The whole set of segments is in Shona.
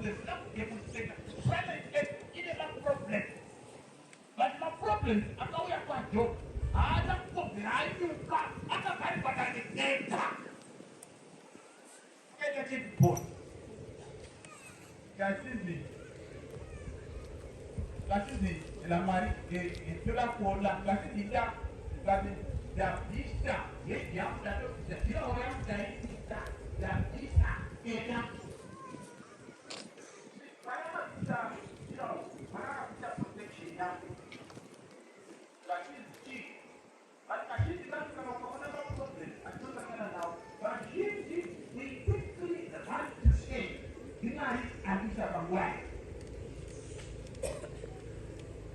problem. Problem. But my problem, I'm not going to joke. I don't problem. I do got. I don't have what I need. Get it both. Kasisi la mari et cela pour la kasisi dia la pista et dia la dia on a pista la pista et là para pista no para pista protection ya kasisi kasisi la kama kuna problem atuta kana nao kasisi we quickly the right to say dinari abisa bangwa.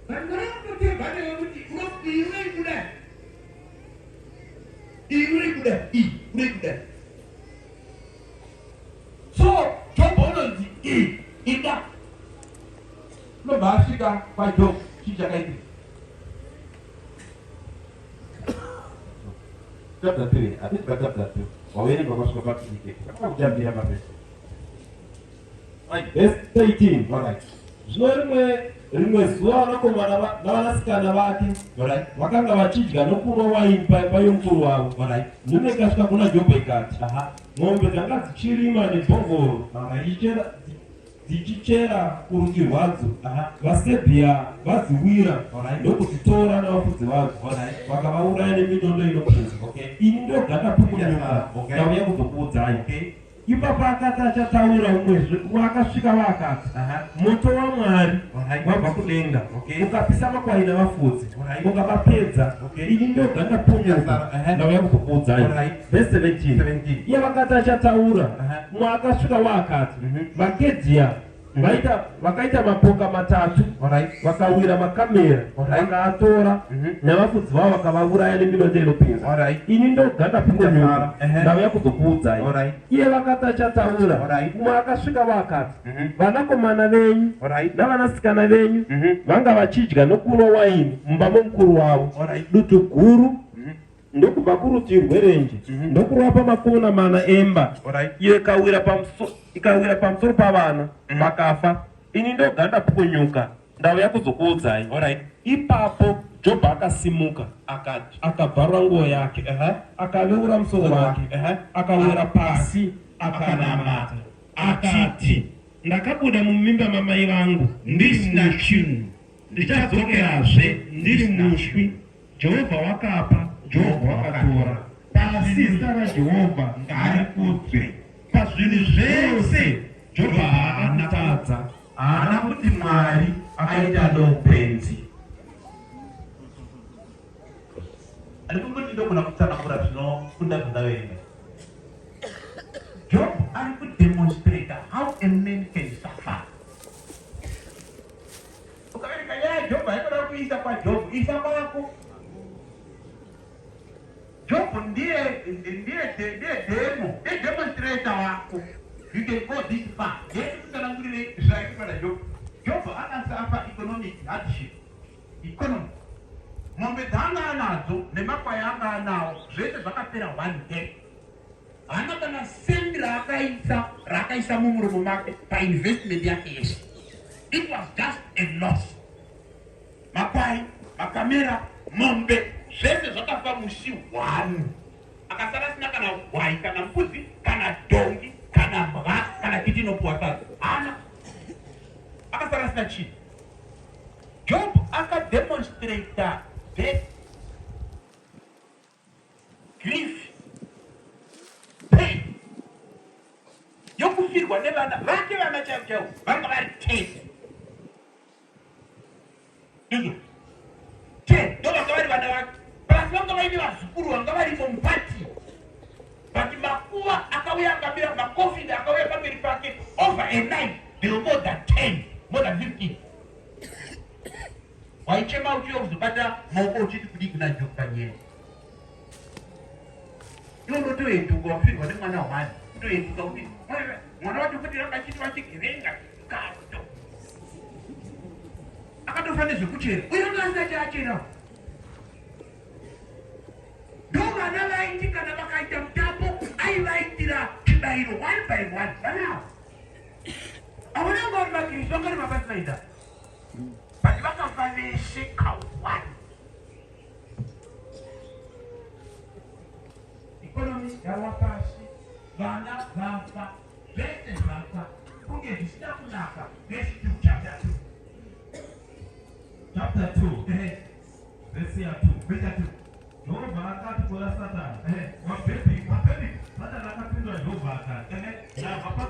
So, no basica, vai jogo, já cai. Chapter 3, I think chapter 2. Already goes to back to the cake. I'm just here, my best. Right, verse 18, alright. Rimwe zuwa nakomana n'abanasikana bake bakanga bakijya no kuba wayimpa y'umukuru wawe nyine gashika kuna jombe kati ng'ombe zanga zicira imana impongoro zikichera kurugi wazo basebya baziwira no kuzitora n'abafuzi bazo bakabawuraya n'imidondo y'inokunzi iyi ndo gatapukunyuma yawe yakuzokuzayo ipapa akatacha taura umwezi wakashika wakati moto wa mwari wabva kudenga ukapisa makwaina vafudzi ukavapedza ini ndo gandapumuka ndauya kuzokudzayo verse 17 iye vakatacha taura mwakasvika wakati vakedhia vakaita mapoka matatu vakawira makamera vakaatora navafudzi vavo vakavauraya nemidondo inopinza ini ndo gandapumuka ndauya kuzokuudzai iye vakatacha taura umwe akasvika vakati vanakomana venyu navanasikana venyu vanga vachidya nokunwa waini mumba momukuru wavo dutu guru ndokubva kurutivi rwerenje ndokurapa makona mana emba iyo ikawira pamusoro pavana vakafa ini ndoganda pukunyuka ndauya kuzokuudzai ipapo Jobho akasimuka akabvarura nguo yake akaveura musoro wake akawira pasi akanamata akati ndakabuda mumimba mamai vangu ndisina chinhu ndichadzokerazve ndiri mushwi Jehovha wakapa Jobho wakatora pasi zita raJehovha ngarikudzwe pazvinhu zvese Jobho haana tadza haana kuti Mwari akaita noupenzi. Arikungoti ndokuna kutsanangura zvinofunda zvindavenda. Job ari kudemonstrate how a man can suffer. Ukavereka nyaya Job hainoda kuisa kwaJob, isa kwako. Job ndiye demo, demonstrator wako. You can go this far. Kutsanangurire zvaikwana Job. Job akasuffer economic hardship. Economy. Mombe dzanga anadzo nemakwai anga anawo zvese zvakapera one day. Hana kana sendi rakaisa mumuromo make painvestment yake yese. It was just a loss. Makwai, makamera, mombe zvese zvakafa musi one. Akasara sina kana gwai kana mbudzi kana dongi kana mbwa kana kiti inopuwa hana. Akasara sina chinhu. Job akademonstrate that grief, pain, yokufirwa nevana vake vana chaivo vanga vari 10 ndo vanga vari vana vake pasi vanga vaine vazukuru vanga varimo mupati but makuva akauya akabira macovid akauya pamberi pake over a night they were more than 10 more than 15. Waichema uchiwa kuzobata maoko uchiti kudiki na Job panyeni. Iwo ndoto yetu kuwafirwa nemwana wani. Ndoto yetu kuti mwana wacho kuti rakachiti vachigevenga kato. Akatofane zvekuchera. Uyo ngasa chachera. Ndovana vaiti kana vakaita mutambo aivaitira chibayiro one by one. Banawo. Avona isonga ni mabasi naida. Basi bakavanishe kawani. Economy ya wakashi, bana bafa, bete bafa, kunge visita kunaka, verse 2, chapter 2. Chapter 2. Verse 2. Verse 2. Yehova akati kwa Satani. Wapepi. Hata nakapindwa Yehova akati. Ya hapa